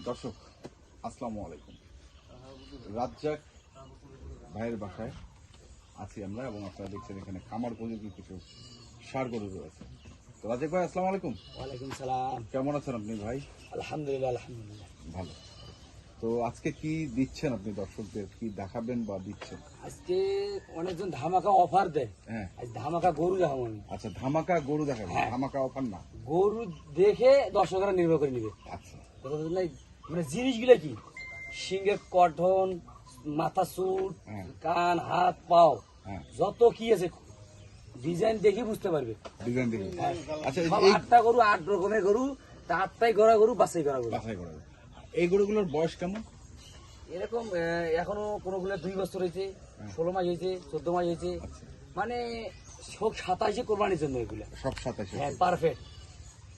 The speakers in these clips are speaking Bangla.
দর্শক আসসালামু আলাইকুম। রাজ্জাক ভাইয়ের বাসায় আছি আমরা এবং আপনারা দেখছেন এখানে খামার উপযোগী কিছু ষাঁড় গরু রয়েছে। তো রাজ্জাক ভাই আসসালামু আলাইকুম। ওয়ালাইকুম সালাম। কেমন আছেন আপনি ভাই? আলহামদুলিল্লাহ আলহামদুলিল্লাহ ভালো। তো আজকে কি দিচ্ছেন আপনি দর্শকদের, কি দেখাবেন বা দিচ্ছেন? আজকে অনেকজন ধামাকা অফার দেয়। হ্যাঁ, আজ ধামাকা গরু দেখাবো আমি। আচ্ছা ধামাকা গরু দেখাবেন, হ্যাঁ। ধামাকা অফার না। গরু দেখে দর্শকরা নির্ভর করে নিবে। আচ্ছা কথা বুঝলেন না? মানে জিনিসগুলো কি সিংহের গঠন, মাথা চুট, হ্যাঁ। কান, হাত, পাও, হ্যাঁ, যত কি আছে ডিজাইন দেখে বুঝতে পারবে। ডিজাইন দেখে। আচ্ছা সব এই 8টা গরু 8 রকমের গরু, তা 8টাই গড়া গরু, বাছাই করা গরু। বাছাই করা যায়। এই গরুগুলোর বয়স কেমন? এরকম এখনো কোনগুলো 2 বছর হয়েছে, 16 মাস হয়েছে, 14 মাস হয়েছে, আচ্ছা, মানে সব 27-এ কোরবানির জন্য এগুলা। সব 27। হ্যাঁ পারফেক্ট।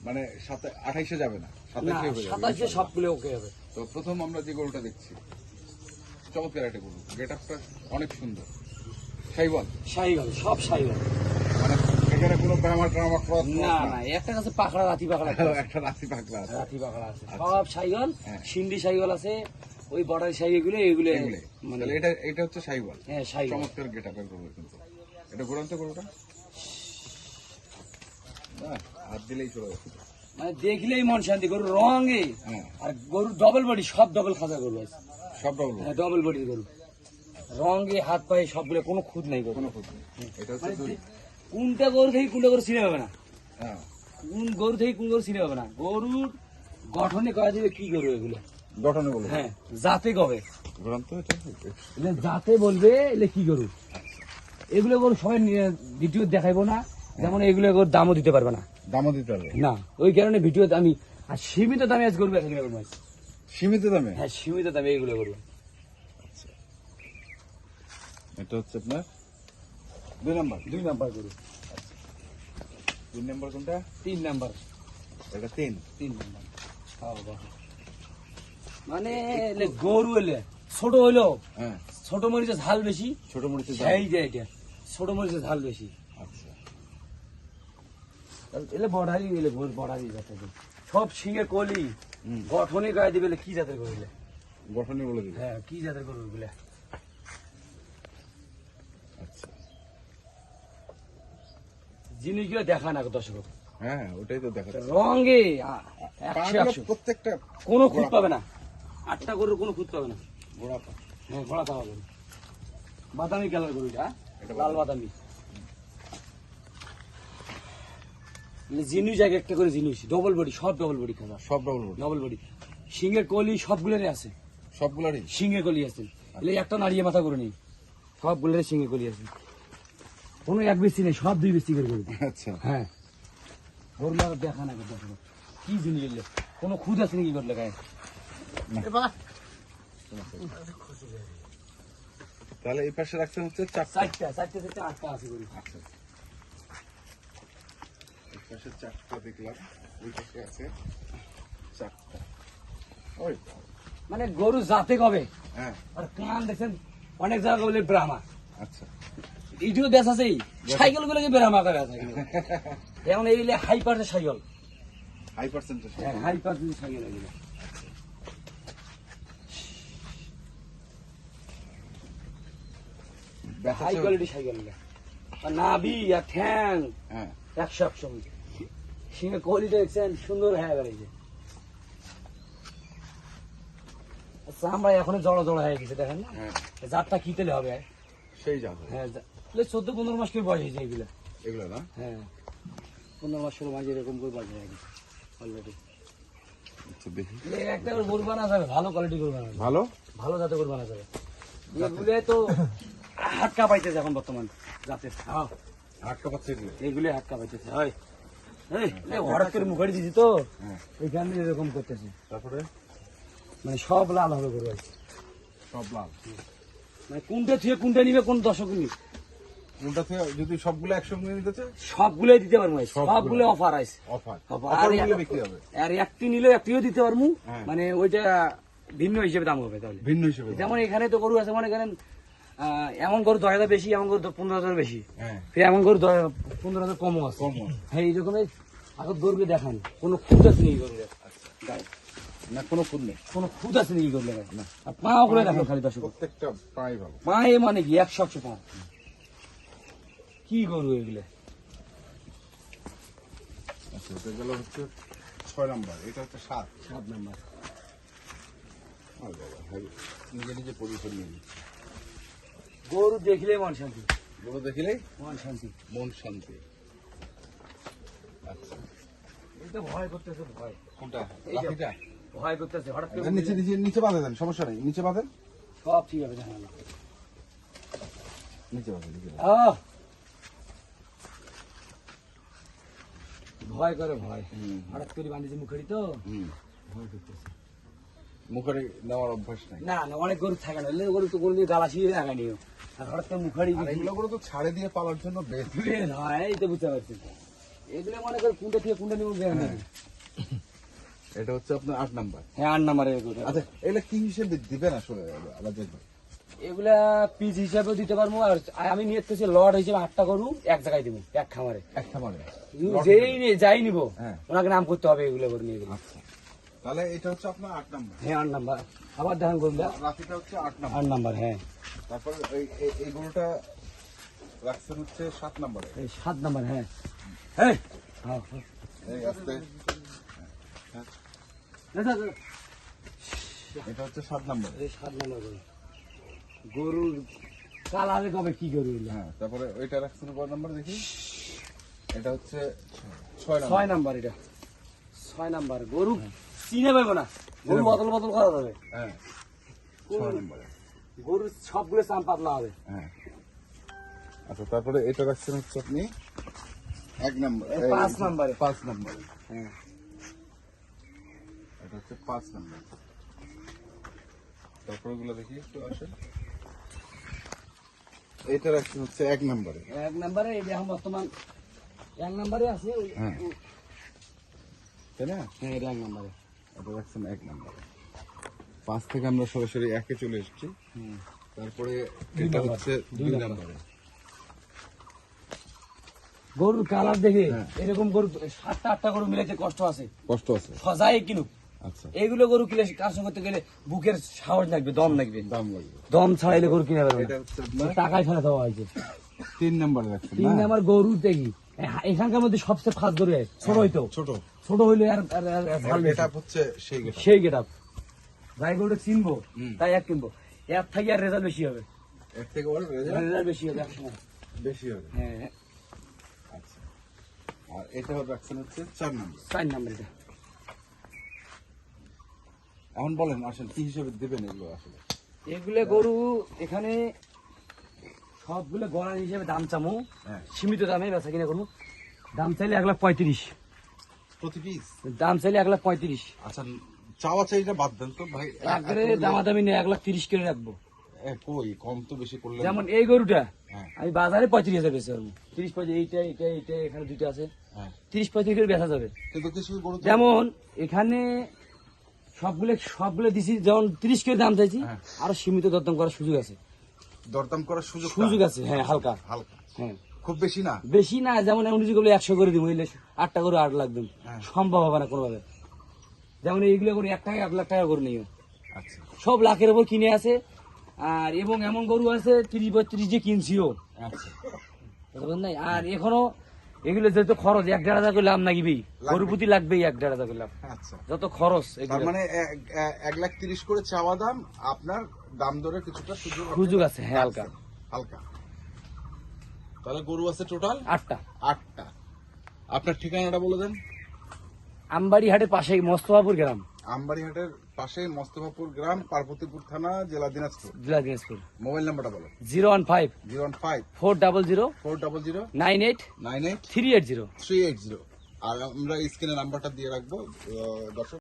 মানে 28-এ যাবে না, 27-এ হয়ে যাবে। 27-এ সবগুলো ওকে হবে। তো প্রথম আমরা যে গরুটা দেখছি চমৎকার একটা গরু, গেট আপটা অনেক সুন্দর, শাইওয়াল। শাহিওয়াল, সব শাহিওয়াল। মানে এখানে কোনো ব্রাহ্মণ ট্রামা ক্রস না না, একটা কাছে পাখড়া, রাতি পাখড়া আছে। একটা রাশি পাগলা আছে। রাতি পাখড়া আছে, সব শাহিওয়াল। হ্যাঁ। সিন্ধি শাহিওয়াল আছে, ওই বর্ডার শাহি, এগুলো এগুলো মানে তাহলে এটা হচ্ছে শাইওয়াল। হ্যাঁ শাহিওয়াল। চমৎকার গেট আপের গরু কিন্তু। এটা ঘুরান্ত গরুটা না, হাত দিলেই চলে যাচ্ছে। মানে দেখলেই মন শান্তি। গরু রঙে হ্যাঁ, আর গরু ডবল বডি, সব ডবল খাঁচা গরু আছে। সব ডবল। হ্যাঁ ডবল বডির গরু, রঙে হাত পায়ে সবগুলো, কোনো খুঁত নাই গরু। কোনো ক্ষতি নেই। এটা হচ্ছে মানে দুই। কোনটা গরু থেকে কোনটা গরু চিনে হবে না, হ্যাঁ, কোন গরু থেকে কোন গরু চিনে হবে না। গরুর গঠনে কয়া দিবে কি গরু এগুলো। গঠনে বলে হ্যাঁ জাতে কবে ঘুরান্ত এটা। এলে জাতে বলবে এলে কি গরু। এগুলো গরু সবাই ভিডিও দেখাইবো না, যেমন এগুলো গরুর দামও দিতে পারবে না। দামও দিতে হবে না, ওই কারণে ভিডিওতে আমি আর সীমিত দামে আজ গরু বেচা কিনা করবো। সীমিত দামে। হ্যাঁ সীমিত দামে এগুলো করবো। এটা হচ্ছে আপনার 2 নাম্বার। 2 নাম্বার গরু। 3 নাম্বার কোনটা? 3 নাম্বার। এটা 3 নাম্বার। মানে এলে গরু এলে ছোট হইলো, হ্যাঁ, ছোট মরিচের ঝাল বেশি। ছোট মরিচের দাম। এই যে এটা ছোট মরিচের ঝাল বেশি। আচ্ছা, এলে বড়ারি, এলে বড়ারি জাতের গরু। সব শিঙে কলি হুম। গঠনে গায়ে দিবে। এলে কি জাতের গরু এলে? গঠনে বলে দিবে। হ্যাঁ কি জাতের গরু এগুলা? আচ্ছা, জিনিসগুলো দেখা না দর্শক। হ্যাঁ ওটাই তো দেখা যাচ্ছে। রঙে পাগুলো 100 প্রত্যেকটা কোনো খুঁত পাবে না। 8টা গরুর কোনো খুঁত পাবে না। গোড়া পা। হ্যাঁ ঘোড়া পাওয়া গরু, বাদামি কালার গরু, এটা এটা লাল বাদামি। জিনিস আগে একটা করে জিনিস, ডবল বডি, সব ডবল বডি খাবার, সব ডবল বডি। Double body. সিংহের কলি সবগুলোরই আছে, সবগুলারই। সিংহের কলি আছে। এলে একটা নাড়িয়ে মাথা করে নেই, সবগুলোর সিংহের কলি আছে। কোনো এক বেশি নেই, সব 2 বেশি করে গরু। আচ্ছা, হ্যাঁ গরু লাগা দেখা না দর্শক। কি জিনিস এলে কোনো খুদ আছে নাকি গরু লাগায়? তাহলে এই পাশে রাখছেন হচ্ছে 4টা। 4টা 8টা আছে গরু। আচ্ছা, এই পাশে 4টা দেখলাম, ওই পাশে আছে 4টা। ওই মানে গরু জাতে কবে হ্যাঁ, আর কান দেখছেন অনেক জায়গা বলে ব্রাহ্মা। আচ্ছা, ইডিও দেশ আছে, সাইকেল গুলো ব্রাহ্মা করে আছে। যেমন এই high percent cycle, high percentage. হ্যাঁ হাই পার্সেন্ট সাইকেল এগুলো। High quality cycle. আর নাভি আর ঠ্যাং হ্যাঁ, 100 সিংহের কোয়ালিটি দেখছেন সুন্দর হয়ে গেছে। চামড়া এখন জড়ো জড়ো হয়ে গেছে, দেখেন না? হ্যাঁ, জাতটা কি তেলে হবে? সেই যাবে হ্যাঁ 14-15 মাস করে বয়স হয়েছে এগুলা। এগুলো না। হ্যাঁ 15 মাস 16 মাস এরকম করে বয়স হয়ে গেছে অলরেডি। আচ্ছা দেখি, একটা করে গরু বানা যাবে, ভালো কোয়ালিটি গরু বানা যাবে, ভালো ভালো জাতের গরু বানা যাবে। এগুলো তো হাটকা পাইতেছে এখন বর্তমান জাতের। হ্যাঁ আটকা পাচ্ছে এগুলো। এগুলো হাটকা পাইতেছে। হঠাৎ করে মুখারি দিছি তো হ্যাঁ, এইখানে এরকম করতেছে। তারপরে মানে সব লাল হবে গরু আছে। সব লাল। মানে কোনটা থেকে কোনটা নিবে, কোন দর্শক নিবে, কোনটা থেকে যদি সবগুলো একসঙ্গে নিতে চায় সবগুলোই দিতে পারবো। সবগুলো। সবগুলো অফার আছে। অফার। অফার। অফার মূল্যে বিক্রি হবে। আর একটি নিলেও একটিও দিতে পারবো। হ্যাঁ। মানে ওইটা ভিন্ন হিসেবে দাম হবে তাহলে। ভিন্ন হিসেবে। যেমন এখানে তো গরু আছে, মনে করেন এমন গরু 10,000 বেশি, এমন গরু 15,000 বেশি, হ্যাঁ, ফির এমন গরু 15,000 কমও আছে। কম। হ্যাঁ এই রকমের আগত গরুকে দেখান, কোনো খুঁত আছে নেই গরুর গায়ে। না কোনো খুদ নেই, কোনো খুদ আছে নাকি করলে না? আর পাও করে দেখো খালি দর্শক, প্রত্যেকটা পাই ভালো। পায়ে মানে কি 100 পা। কি গরু এগুলো? আচ্ছা, এটা গেল হচ্ছে 6 নাম্বার, এটা হচ্ছে 7 নাম্বার। আর বাবা নিজে নিজে পরিচয় নিয়ে নিচ্ছে। গরু দেখলে মন শান্তি, গরু দেখিলেই মন শান্তি। মন শান্তি। আচ্ছা, এটা ভয় করতেছে, ভয় কোনটা? এই যে- লাঠিটা? ভয় করতেছে হঠাৎ করে। নিচে নিচে নিচে বাঁধে দেন, সমস্যা নেই, নিচে বাঁধেন, সব ঠিক হবে জানা না। নিচে বাঁধেন, নিচে বাঁধেন। ভয় করে, ভয় হুম। হঠাৎ করে বাঁধিয়েছে মুখেরই তো হুম, ভয় করতেছে। মুখের নেওয়ার অভ্যাস নাই। না না, অনেক গরু থাকে না, এলে গরু তো গরু দিয়ে গালা ছিঁড়ে দেখা নিও, আর হঠাৎ করে মুখারি আর এগুলো করে তো ছাড়ে দিয়ে পালার জন্য বেশ। হয়, এই তো বুঝতে পারছি। এগুলো মনে করে কোনটা থেকে কোনটা নিব বের নেই। এটা হচ্ছে আপনার 8 নাম্বার। হ্যাঁ 8 নাম্বারের গরু। আচ্ছা, এগুলা কি হিসেবে দিবেন আসলে রাজ্জাক ভাই? এগুলা পিস হিসাবেও দিতে পারবো, আর আমি নিয়ে এসেছি লট হিসেবে 8টা গরু এক জায়গায় দিব, এক খামারে। এক খামারে? যাই নিব হ্যাঁ। ওনাকে নাম করতে হবে এগুলো করে নিয়ে গেলে। আচ্ছা, তাহলে এটা হচ্ছে আপনার 8 নাম্বার। হ্যাঁ 8 নাম্বার। আবার দেখান গরুটা রাতিটা হচ্ছে 8 নাম্বার। 8 নাম্বার। হ্যাঁ, তারপর এই গরুটা রাখছেন হচ্ছে 7 নাম্বারে। এই 7 নাম্বার। হ্যাঁ হ্যাঁ হ্যাঁ, এই আস্তে, এটা হচ্ছে 7 নাম্বারে। এই 7 নাম্বার গরু। গরুর কালারে কবে কি গরু এগুলো? হ্যাঁ, তারপরে ওইটা রাখছেন কত নাম্বার দেখি? এটা হচ্ছে 6 নাম্বার। 6 নাম্বার। এটা 6 নাম্বার গরু। চিনে পাবো না, গরু বদল বদল করা যাবে। হ্যাঁ, 6 নাম্বারে। গরুর সবগুলো চাম পাতলা হবে। হ্যাঁ, আচ্ছা, তারপরে এটা রাখছেন হচ্ছে আপনি 1 নাম্বার। 5 নাম্বারে। 5 নাম্বারে। হ্যাঁ, এটা হচ্ছে 5 নাম্বার। তারপরে ওগুলো দেখি একটু আসেন। এটা রাখছেন হচ্ছে 1 নাম্বারে। 1 নাম্বারে। এই যে এখন বর্তমান 1 নাম্বারে আছে। হ্যাঁ, তাই না? হ্যাঁ, এটা 1 নাম্বারে। এটা রাখছেন 1 নাম্বারে। 5 থেকে আমরা সরাসরি 1-এ চলে এসেছি। তারপরে দুই এটা নাম্বার। হচ্ছে 2 নাম্বারে। গরুর কালার দেখে হ্যাঁ। এরকম গরু 7টা 8টা গরু মিলাইতে কষ্ট আছে, কষ্ট আছে। সজাই কিনুক। আচ্ছা, এইগুলো গরু কিনে কাজ করতে গেলে বুকের সাহস লাগবে, দম লাগবে। দাম লাগবে। দম ছাড়াইলে গরু কিনে পারবে এটা না, হচ্ছে আপনার টাকায় ফেলে দেওয়া হয়েছে। 3 নাম্বারে রাখছেন 3 না? নাম্বার গরু দেখি এখানকার মধ্যে সবচেয়ে ফাস্ট গরু হয়। ছোট হইতো, ছোট। ছোট হইলে আর ঝাল বেশি। এটা হচ্ছে সেই গেটা। সেই গেট আপ। যাই গরুটা চিনবো হুম। তাই এক কিনবো, এর থেকে আর রেজাল্ট বেশি হবে। এর থেকে বড় রেজাল্ট রেজাল্ট বেশি হবে একসময়। বেশি হবে। হ্যাঁ, আচ্ছা, আর এটা রাখছেন হচ্ছে 4 নাম্বার। 4 নাম্বার। এটা এখন বলেন আসলে কি হিসেবে দিবেন এগুলো আসলে? এগুলো গরু এখানে সবগুলো গড়ার হিসেবে দাম চামু, হ্যাঁ, সীমিত দামে বেচা কিনা করবো। দাম চাইলে 1,35,000, প্রতি পিস। দাম চাইলে 1,35,000। আচ্ছা, চাওয়া চাইটা বাদ দেন তো ভাই। একবারে দামাদামি নিয়ে 1,30,000 করে রাখবো। কই কম তো বেশি করলে? যেমন এই গরুটা হ্যাঁ, আমি বাজারে 35,000 বেচে পারবো। 30-35, এইটা এইটা এইটা এখানে দুইটা আছে, হ্যাঁ, 30-35 করে বেচা যাবে। কিন্তু কিছু গরু তো- যেমন এখানে সবগুলো দিছি, যেমন 30 করে দাম চাইছি, হ্যাঁ। আরো সীমিত দরদাম করার সুযোগ আছে। দরদাম করার সুযোগ সুযোগ আছে, হ্যাঁ, হালকা। হালকা, হ্যাঁ, খুব বেশি না। বেশি না। যেমন এমন যদি করলে 100 করে দিব, হইলে 8টা করে 8 লাখ দিন, হ্যাঁ। সম্ভব হবে না কোনোভাবে। যেমন এইগুলো করে 1 টাকা 1 লাখ টাকা করে নিও, আচ্ছা, সব লাখের উপর কিনে আছে। আর এবং এমন গরু আছে 30-32 যে কিনছিও, আচ্ছা, বুঝলেন নাই? আর এখনো এগুলো যেহেতু খরচ 1-1.5 করে লাভ নাগিবেই, গরু প্রতি লাগবেই 1-1.5 করে লাভ, আচ্ছা। যত খরচ তার এগুলো। মানে 1,30,000 করে চাওয়া দাম, আপনার দাম দরে কিছুটা সুযোগ সুযোগ আছে, হ্যাঁ, হালকা। হালকা। তাহলে গরু আছে টোটাল 8টা। 8টা। আপনার ঠিকানাটা বলে দেন। আমবাড়ি হাটের পাশেই মোস্তফাপুর গ্রাম, আমবাড়িহাটের পাশে মোস্তফাপুর গ্রাম, পার্বতীপুর থানা, জেলা দিনাজপুর। জেলা দিনাজপুর। মোবাইল নাম্বারটা বলো। 015 015 400 400 98 98 380। 380। আর আমরা স্ক্রিনে নাম্বারটা দিয়ে রাখবো, দর্শক